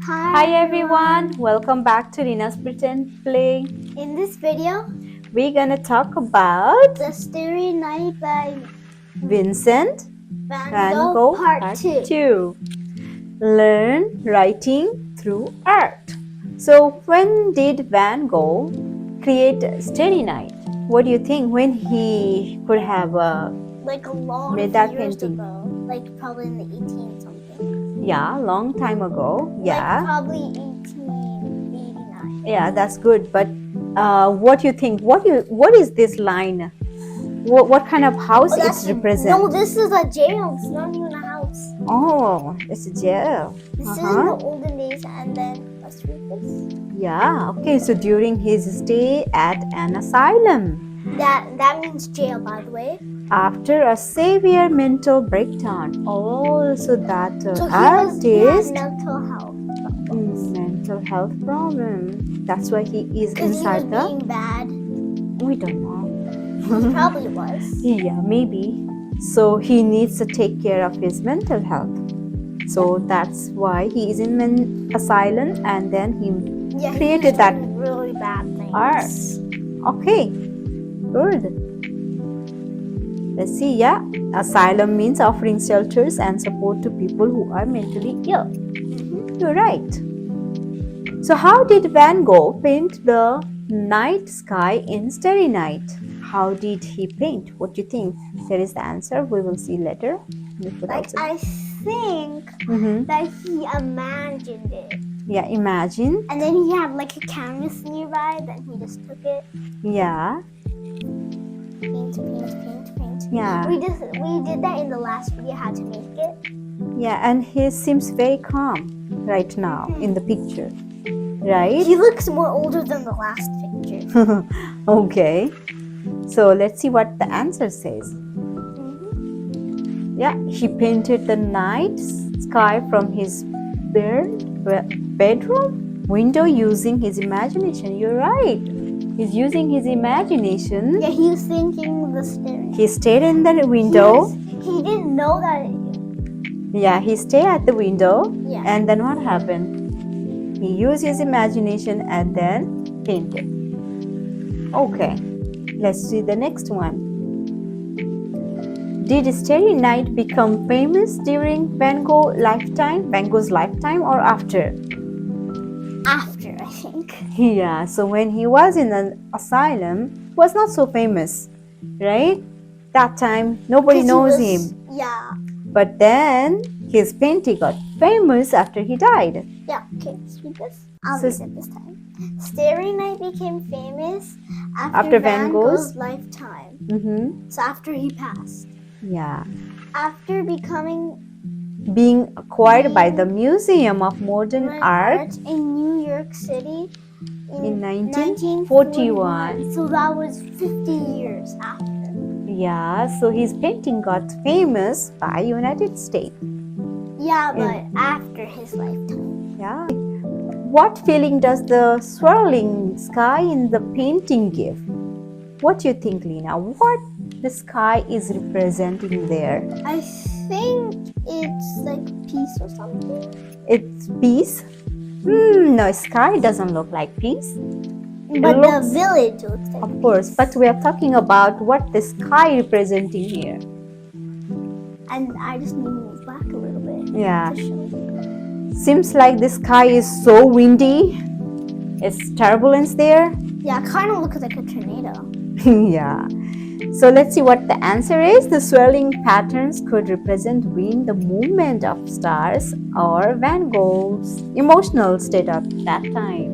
Hi everyone, welcome back to Rina's Pretend Play. In this video, We're gonna talk about the Starry Night by Vincent Van Gogh Part 2. 2. Learn writing through art. So, when did Van Gogh create Starry Night? What do you think? When he could have Like a lot made of that years painting? ago. Like probably in the 18 something. Yeah, long time ago. Like Yeah, probably 1889. yeah, that's good. But what do you think? What is this line? What kind of house it represents? No, this is a jail. It's not even a house. Oh, it's a jail. This is in the olden days, and then let's read this. Yeah, okay. So during his stay at an asylum, That means jail, by the way. after a severe mental breakdown. Oh, so that So he artist had mental health problems. mental health problem. That's why he is Because he was inside the. being bad. We don't know. He probably was. Yeah, maybe. So he needs to take care of his mental health. So that's why he is in asylum, and then he created that really bad things. art. Okay, good. Let's see. Yeah, asylum means offering shelters and support to people who are mentally ill. You're right. So how did Van Gogh paint the night sky in Starry Night? How did he paint? What do you think? There is the answer. We will see later. I think that he imagined it. Yeah, imagine. And then he had like a canvas nearby, then he just took it. Yeah. Paint. Yeah. We did that in the last video, how to make it. Yeah, and he seems very calm right now in the picture. Right? He looks more older than the last picture. Okay. So let's see what the answer says. Yeah, he painted the night sky from his bedroom window using his imagination. You're right. He's using his imagination. Yeah, he was thinking the staring. He stayed in the window. He didn't know that. Yeah, he stayed at the window. Yeah. And then what happened? He used his imagination and then painted. Okay, let's see the next one. Did Starry Night become famous during Van Gogh's lifetime or after? After, I think. Yeah, so when he was in an asylum, he was not so famous, right? That time, nobody knows him. Yeah. But then, his painting got famous after he died. Yeah, okay, let's read this. I'll read it this time. Starry Night became famous after Van Gogh's lifetime. So after he passed. Yeah. After being acquired by the Museum of Modern Art in New York City in 1941. So that was 50 years after. Yeah, so his painting got famous by United States. Yeah, but after his lifetime. Yeah. What feeling does the swirling sky in the painting give? What do you think, Lena? What the sky is representing there? I think it's like peace or something. It's peace? No, sky doesn't look like peace. But the village looks like of course, but we are talking about what the sky representing here. And I just need to move back a little bit. Yeah. Seems like the sky is so windy. It's turbulence there. Yeah, kind of looks like a tornado. Yeah. So let's see what the answer is. The swirling patterns could represent wind, the movement of stars, or Van Gogh's emotional state at that time.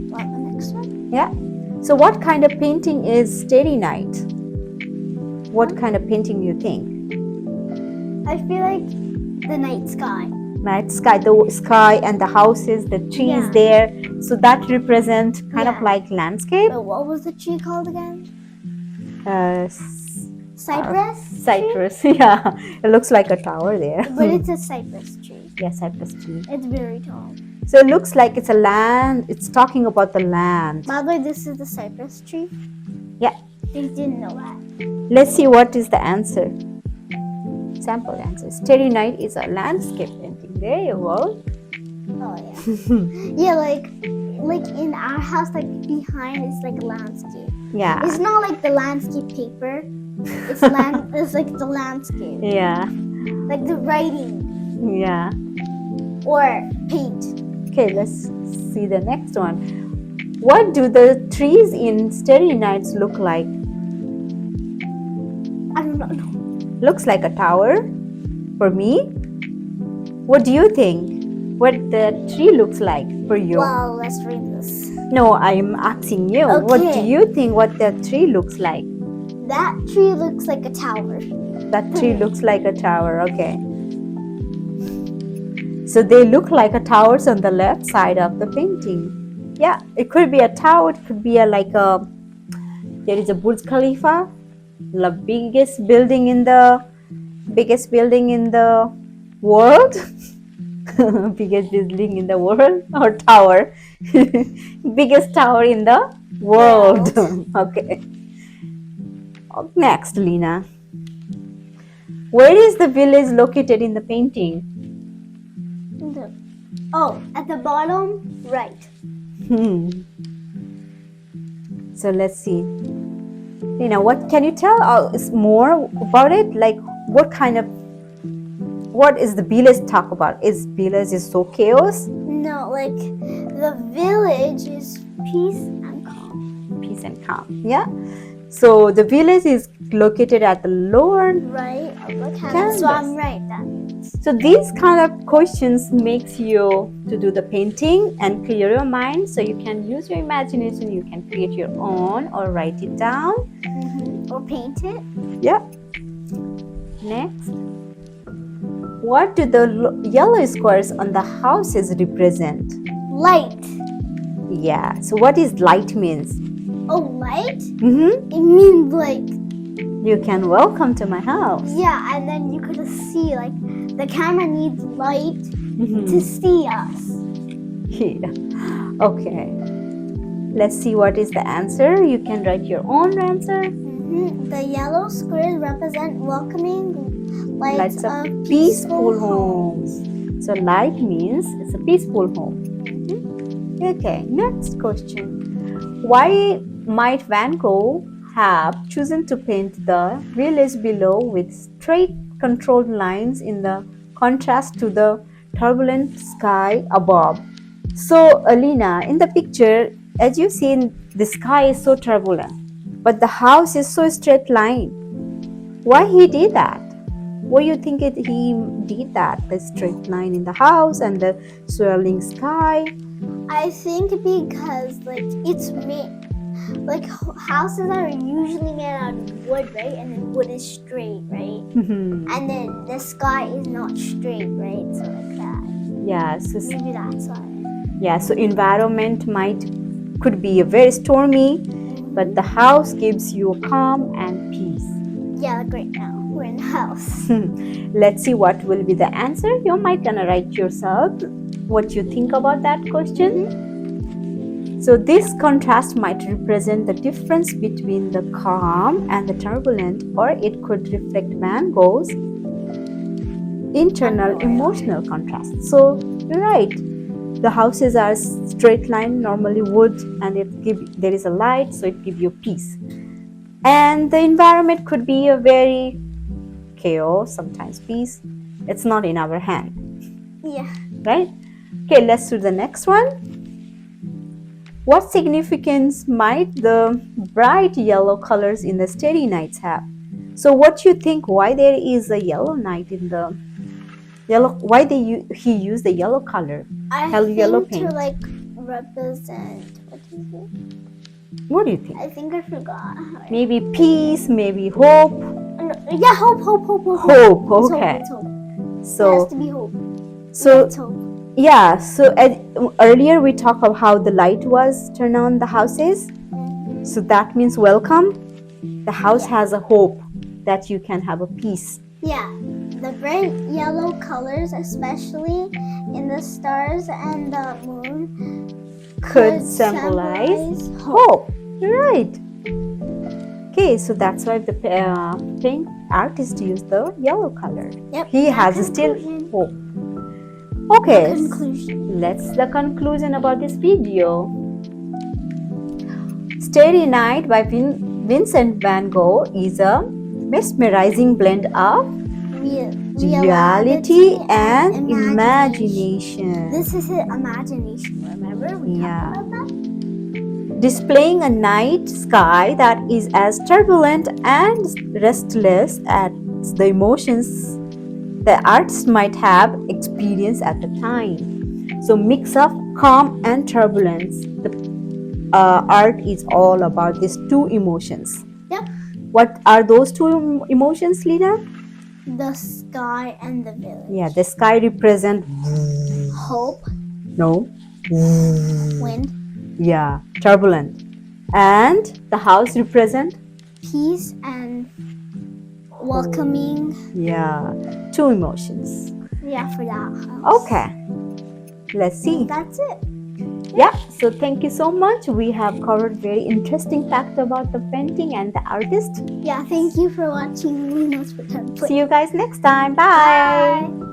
What, the next one? Yeah. So what kind of painting is Starry Night? What kind of painting do you think? I feel like the night sky. Night sky, the sky and the houses, the trees there. So that represent kind of like landscape. What was the tree called again? Cypress? Cypress, yeah. It looks like a tower there. But it's a cypress tree. Yeah, cypress tree. It's very tall. So it looks like it's a land. It's talking about the land. By the way, this is the cypress tree. Yeah. They didn't know that. Let's see what is the answer. Sample answer. Starry Night is a landscape painting. There you go. Oh yeah. Yeah, like in our house, like behind is like a landscape. Yeah. It's not like the landscape paper. It's it's like the landscape. Yeah. Like the writing. Yeah. Or paint. Okay, let's see the next one. What do the trees in Starry Nights look like? I don't know. Looks like a tower for me. What do you think? What the tree looks like for you? Well, let's read this. No, I'm asking you. Okay. What do you think what that tree looks like? That tree looks like a tower. That tree looks like a tower, okay. So they look like a towers on the left side of the painting. Yeah, it could be a tower, it could be there is a Burj Khalifa, the biggest building in the world. Biggest building in the world or tower. Biggest tower in the world. Okay. Next, Lena. Where is the village located in the painting? At the bottom right. So let's see. Lena, what can you tell us more about it? Like what is the village talk about? Is village is so chaos? No, like the village is peace and calm. Peace and calm. Yeah. So the village is located at the lower right of the canvas. So I'm right. That means. So these kind of questions makes you to do the painting and clear your mind. So you can use your imagination. You can create your own or write it down. Or paint it. Yeah. Next. What do the yellow squares on the houses represent? Light. Yeah. So what is light means? Oh, light? Mm-hmm. It means like you can welcome to my house. Yeah, and then you could see like the camera needs light to see us. Yeah. Okay. Let's see what is the answer. You can write your own answer. The yellow squares represent welcoming lights of peaceful homes. So light means it's a peaceful home. Okay, next question. Why might Van Gogh have chosen to paint the village below with straight controlled lines in the contrast to the turbulent sky above? So, Alina, in the picture, as you see, the sky is so turbulent, but the house is so straight line. Why he did that? Why you think he did that? The straight line in the house and the swirling sky. I think because like it's made like houses are usually made out of wood, right? And then wood is straight, right? And then the sky is not straight, right? So like that. Yeah. So maybe that's why. Yeah. So environment could be a very stormy, but the house gives you a calm and peace. Yeah, like right now we're in the house. Let's see what will be the answer. You might gonna write yourself what you think about that question. So this contrast might represent the difference between the calm and the turbulent, or it could reflect Van Gogh's internal emotional contrast. So you're right. The houses are straight line, normally wood, and there is a light, so it gives you peace. And the environment could be a very chaos, sometimes peace. It's not in our hand. Yeah. Right? Okay, let's do the next one. What significance might the bright yellow colors in the Starry Nights have? So what you think, why there is a yellow night in the yellow, why he used the yellow color? Yellow paint. To like represent, what is it? What do you think? I think I forgot. Maybe peace, maybe hope. Yeah, hope. Hope, okay. It's hope. So it has to be hope. So it's hope. Yeah, so earlier we talked about how the light was turned on the houses. So that means welcome. The house has a hope that you can have a peace. Yeah, the bright yellow colors, especially in the stars and the moon, could symbolize hope. Right. Okay, so that's why the paint artist used the yellow color. Yep. He has still hope. Okay, Conclusion. let's the conclusion about this video. Starry Night by Vincent Van Gogh is a mesmerizing blend of reality and imagination. This is an imagination, remember? We Yeah. talked about that? Displaying a night sky that is as turbulent and restless as the emotions the artist might have experienced at the time. So, mix of calm and turbulence. The art is all about these two emotions. Yep. What are those two emotions, Lina? The sky and the village. Yeah, the sky represent Hope, no. wind, Yeah, turbulent. And the house represent peace, and welcoming. yeah, two emotions. Yeah, for that house. Okay, let's see. That's it. Yeah, so thank you so much. We have covered very interesting fact about the painting and the artist. Yeah, thank you for watching Lina's Pretend Play. See you guys next time. Bye. Bye.